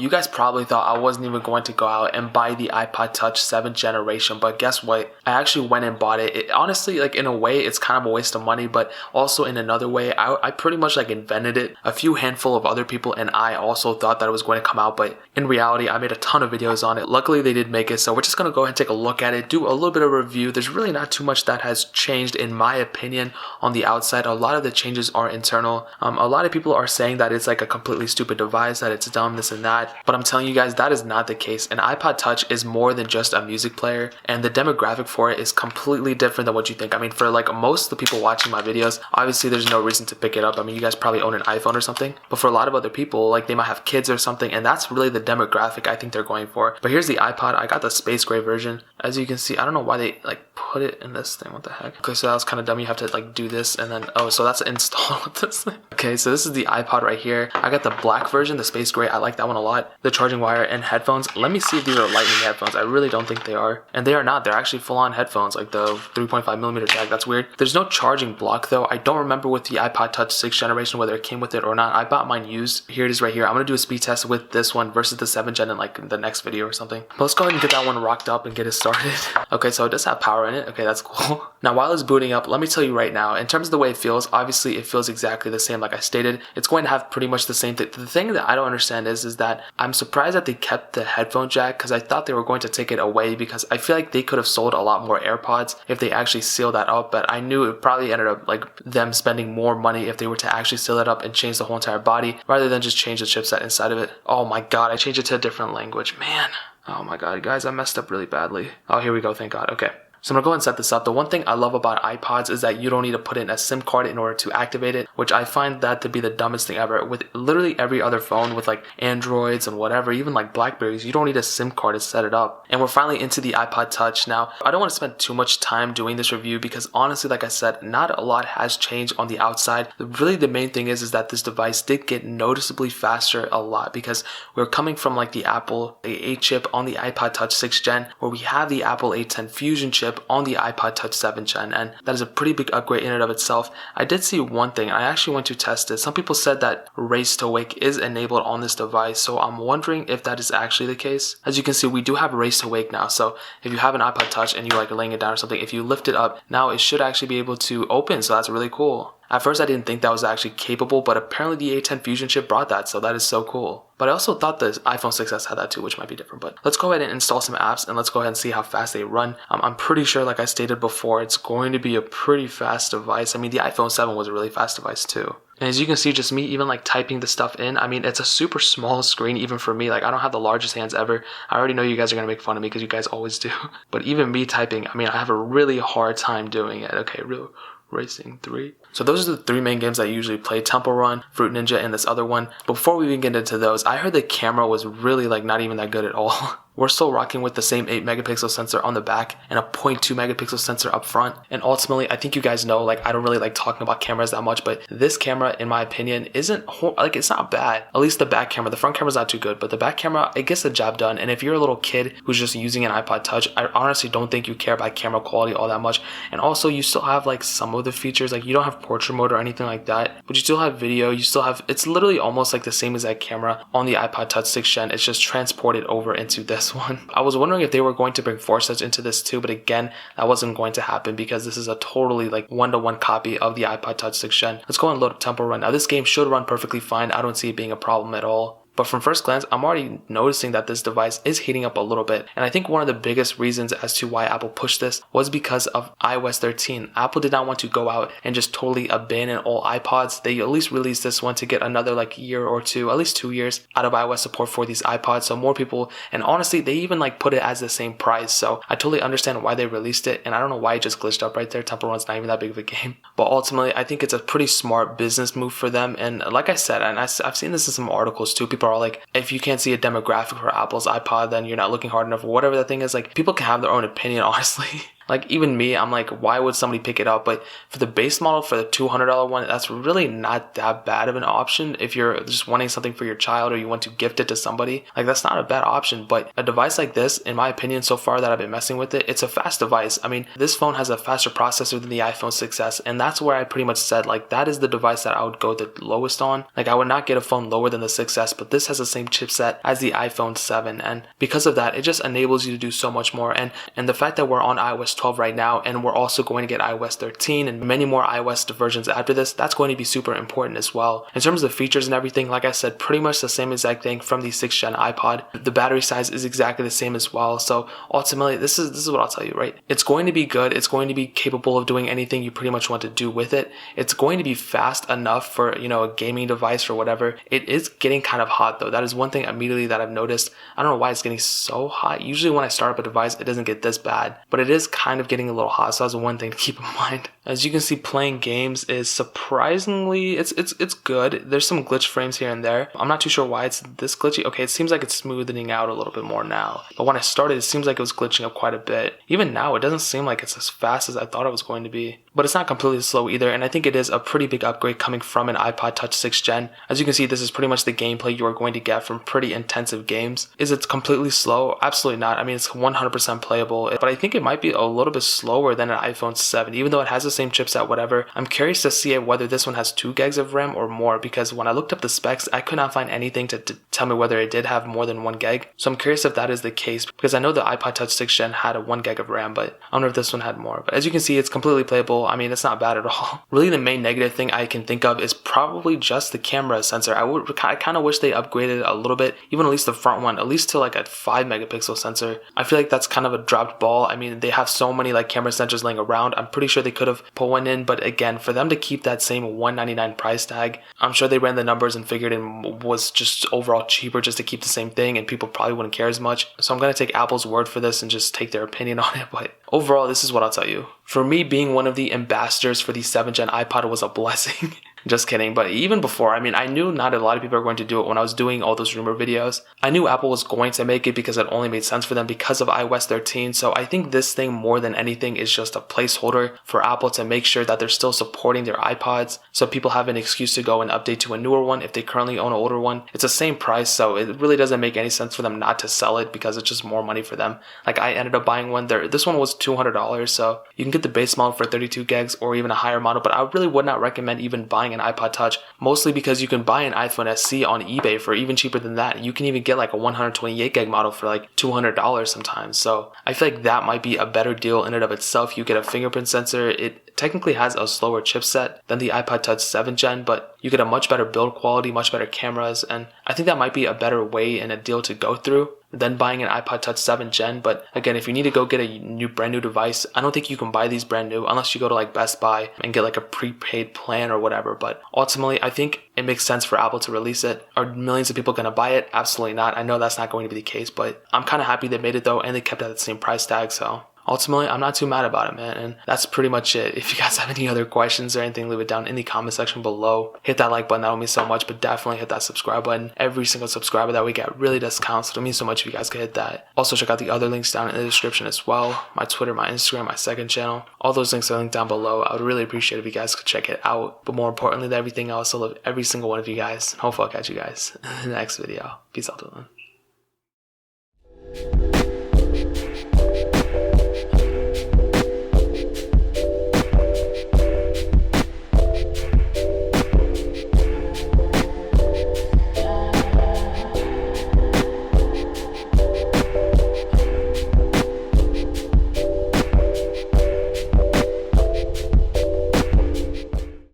You guys probably thought I wasn't even going to go out and buy the iPod Touch 7th generation, but guess what? I actually went and bought it. Honestly, like in a way, it's kind of a waste of money, but also in another way, I pretty much like invented it. A few handful of other people and I also thought that it was going to come out, but in reality, I made a ton of videos on it. Luckily, they did make it, so we're just going to go ahead and take a look at it, do a little bit of a review. There's really not too much that has changed in my opinion on the outside. A lot of the changes are internal. A lot of people are saying that it's like a completely stupid device, that it's dumb, this and that, but I'm telling you guys, that is not the case. An iPod Touch is more than just a music player, and the demographic for it is completely different than what you think. I mean, for like most of the people watching my videos, obviously there's no reason to pick it up. I mean, you guys probably own an iPhone or something, but for a lot of other people, like they might have kids or something, and that's really the demographic I think they're going for. But here's the iPod. I got the space gray version. As you can see, I don't know why they like put it in this thing. What the heck? Okay, so that was kind of dumb. You have to like do this and then, oh, so that's installed with this thing. Okay, so this is the iPod right here. I got the black version, the space gray. I like that one a lot. The charging wire and headphones. Let me see if these are lightning headphones. I really don't think they are. And they are not. They're actually full-on headphones, like the 3.5mm jack. That's weird. There's no charging block though. I don't remember with the iPod Touch 6th generation whether it came with it or not. I bought mine used. Here it is right here. I'm gonna do a speed test with this one versus the 7th gen in like the next video or something. But let's go ahead and get that one rocked up and get it started. Okay, so it does have power in it. Okay, that's cool. Now while it's booting up, let me tell you right now, in terms of the way it feels, obviously it feels exactly the same like I stated. It's going to have pretty much the same thing. The thing that I don't understand is that I'm surprised that they kept the headphone jack, because I thought they were going to take it away, because I feel like they could have sold a lot more AirPods if they actually sealed that up, but I knew it probably ended up like them spending more money if they were to actually seal it up and change the whole entire body rather than just change the chipset inside of it. Oh my god, I changed it to a different language, man. Oh my god, guys, I messed up really badly. Oh, here we go, thank god. Okay. So I'm gonna go ahead and set this up. The one thing I love about iPods is that you don't need to put in a SIM card in order to activate it, which I find that to be the dumbest thing ever. With literally every other phone, with like Androids and whatever, even like Blackberries, you don't need a SIM card to set it up. And we're finally into the iPod Touch. Now, I don't want to spend too much time doing this review because honestly, like I said, not a lot has changed on the outside. Really, the main thing is that this device did get noticeably faster a lot, because we're coming from like the Apple A8 chip on the iPod Touch 6th gen, where we have the Apple A10 Fusion chip on the iPod Touch 7th gen, and that is a pretty big upgrade in and of itself. I did see one thing. I actually went to test it. Some people said that Race to Wake is enabled on this device, so I'm wondering if that is actually the case. As you can see, we do have Race to Wake now, so if you have an iPod Touch and you're like laying it down or something, if you lift it up, now it should actually be able to open, so that's really cool. At first I didn't think that was actually capable, but apparently the A10 Fusion chip brought that, so that is so cool. But I also thought the iPhone 6s had that too, which might be different. But let's go ahead and install some apps and let's go ahead and see how fast they run. I'm pretty sure, like I stated before, it's going to be a pretty fast device. I mean, the iPhone 7 was a really fast device too. And as you can see, just me even like typing the stuff in, I mean, it's a super small screen even for me. Like, I don't have the largest hands ever. I already know you guys are going to make fun of me because you guys always do. But even me typing, I mean, I have a really hard time doing it. Okay, real Racing 3. So those are the three main games I usually play: Temple Run, Fruit Ninja, and this other one. But before we even get into those, I heard the camera was really like not even that good at all. We're still rocking with the same 8 megapixel sensor on the back and a 0.2 megapixel sensor up front. And ultimately, I think you guys know, like, I don't really like talking about cameras that much, but this camera, in my opinion, isn't, like, it's not bad. At least the back camera. The front camera's not too good, but the back camera, it gets the job done. And if you're a little kid who's just using an iPod Touch, I honestly don't think you care about camera quality all that much. And also, you still have, like, some of the features. Like, you don't have portrait mode or anything like that, but you still have video. You still have, it's literally almost like the same exact camera on the iPod Touch 6th gen. It's just transported over into this one. I was wondering if they were going to bring Force Touch into this too, but again, that wasn't going to happen because this is a totally like one-to-one copy of the iPod Touch 6th gen. Let's go and load up Temple Run. Now this game should run perfectly fine. I don't see it being a problem at all. But from first glance, I'm already noticing that this device is heating up a little bit. And I think one of the biggest reasons as to why Apple pushed this was because of iOS 13. Apple did not want to go out and just totally abandon all iPods. They at least released this one to get another like year or two, at least 2 years out of iOS support for these iPods. So more people, and honestly, they even like put it as the same price. So I totally understand why they released it. And I don't know why it just glitched up right there. Temple Run's not even that big of a game. But ultimately, I think it's a pretty smart business move for them. And like I said, and I've seen this in some articles too, people are like, if you can't see a demographic for Apple's iPod, then you're not looking hard enough or whatever the thing is. Like, people can have their own opinion, honestly. like even me, I'm like, why would somebody pick it up? But for the base model, for the $200 one, that's really not that bad of an option. If you're just wanting something for your child or you want to gift it to somebody, like that's not a bad option. But a device like this, in my opinion, so far that I've been messing with it, it's a fast device. I mean, this phone has a faster processor than the iPhone 6s, and that's where I pretty much said, like, that is the device that I would go the lowest on. Like, I would not get a phone lower than the 6s, but this has the same chipset as the iPhone 7, and because of that, it just enables you to do so much more. And the fact that we're on iOS 12 right now, and we're also going to get iOS 13 and many more iOS versions after this, that's going to be super important as well. In terms of features and everything, like I said, pretty much the same exact thing from the 6th gen iPod. The battery size is exactly the same as well. So ultimately, this is what I'll tell you, right? It's going to be good. It's going to be capable of doing anything you pretty much want to do with it. It's going to be fast enough for, you know, a gaming device or whatever. It is getting kind of hot though. That is one thing immediately that I've noticed. I don't know why it's getting so hot. Usually when I start up a device, it doesn't get this bad, but it is kind of getting a little hot. So that's one thing to keep in mind. As you can see, playing games is surprisingly, it's good. There's some glitch frames here and there. I'm not too sure why it's this glitchy. Okay, it seems like it's smoothing out a little bit more now. But when I started, it seems like it was glitching up quite a bit. Even now, it doesn't seem like it's as fast as I thought it was going to be. But it's not completely slow either, and I think it is a pretty big upgrade coming from an iPod Touch 6th gen. As you can see, this is pretty much the gameplay you are going to get from pretty intensive games. Is it completely slow? Absolutely not. I mean, it's 100% playable, but I think it might be a little bit slower than an iPhone 7, even though it has the same chipset, whatever. I'm curious to see whether this one has 2 gigs of RAM or more, because when I looked up the specs, I could not find anything to tell me whether it did have more than 1 gig. So I'm curious if that is the case, because I know the iPod Touch 6th gen had a 1 gig of RAM, but I don't know if this one had more. But as you can see, it's completely playable. I mean, it's not bad at all. Really, the main negative thing I can think of is probably just the camera sensor. I kind of wish they upgraded a little bit, even at least the front one, at least to like a 5 megapixel sensor. I feel like that's kind of a dropped ball. I mean, they have so many like camera sensors laying around. I'm pretty sure they could have put one in, but again, for them to keep that same $199 price tag, I'm sure they ran the numbers and figured it was just overall cheaper just to keep the same thing, and people probably wouldn't care as much. So I'm going to take Apple's word for this and just take their opinion on it. But overall, this is what I'll tell you. For me, being one of the ambassadors for the 7th gen iPod was a blessing. Just kidding. But even before, I mean, I knew not a lot of people are going to do it when I was doing all those rumor videos. I knew Apple was going to make it because it only made sense for them because of iOS 13. So I think this thing more than anything is just a placeholder for Apple to make sure that they're still supporting their iPods, so people have an excuse to go and update to a newer one if they currently own an older one. It's the same price, so it really doesn't make any sense for them not to sell it because it's just more money for them. Like, I ended up buying one there. This one was $200, so you can get the base model for 32 gigs or even a higher model, but I really would not recommend even buying an iPod Touch, mostly because you can buy an iPhone SE on eBay for even cheaper than that. You can even get like a 128 gig model for like $200 sometimes. So I feel like that might be a better deal in and of itself. You get a fingerprint sensor. It technically has a slower chipset than the iPod Touch 7th gen, but you get a much better build quality, much better cameras, and I think that might be a better way and a deal to go through than buying an iPod Touch 7th gen. But again, if you need to go get a brand new device, I don't think you can buy these brand new unless you go to like Best Buy and get like a prepaid plan or whatever. But ultimately, I think it makes sense for Apple to release it. Are millions of people going to buy it? Absolutely not. I know that's not going to be the case, but I'm kind of happy they made it though, and they kept it at the same price tag. So ultimately, I'm not too mad about it, man. And that's pretty much it. If you guys have any other questions or anything, leave it down in the comment section below. Hit that like button. That would mean so much, but definitely hit that subscribe button. Every single subscriber that we get really does count, so it means so much if you guys could hit that. Also, check out the other links down in the description as well. My Twitter, my Instagram, my second channel. All those links are linked down below. I would really appreciate if you guys could check it out. But more importantly than everything else, I love every single one of you guys. Hopefully I'll catch you guys in the next video. Peace out, everyone.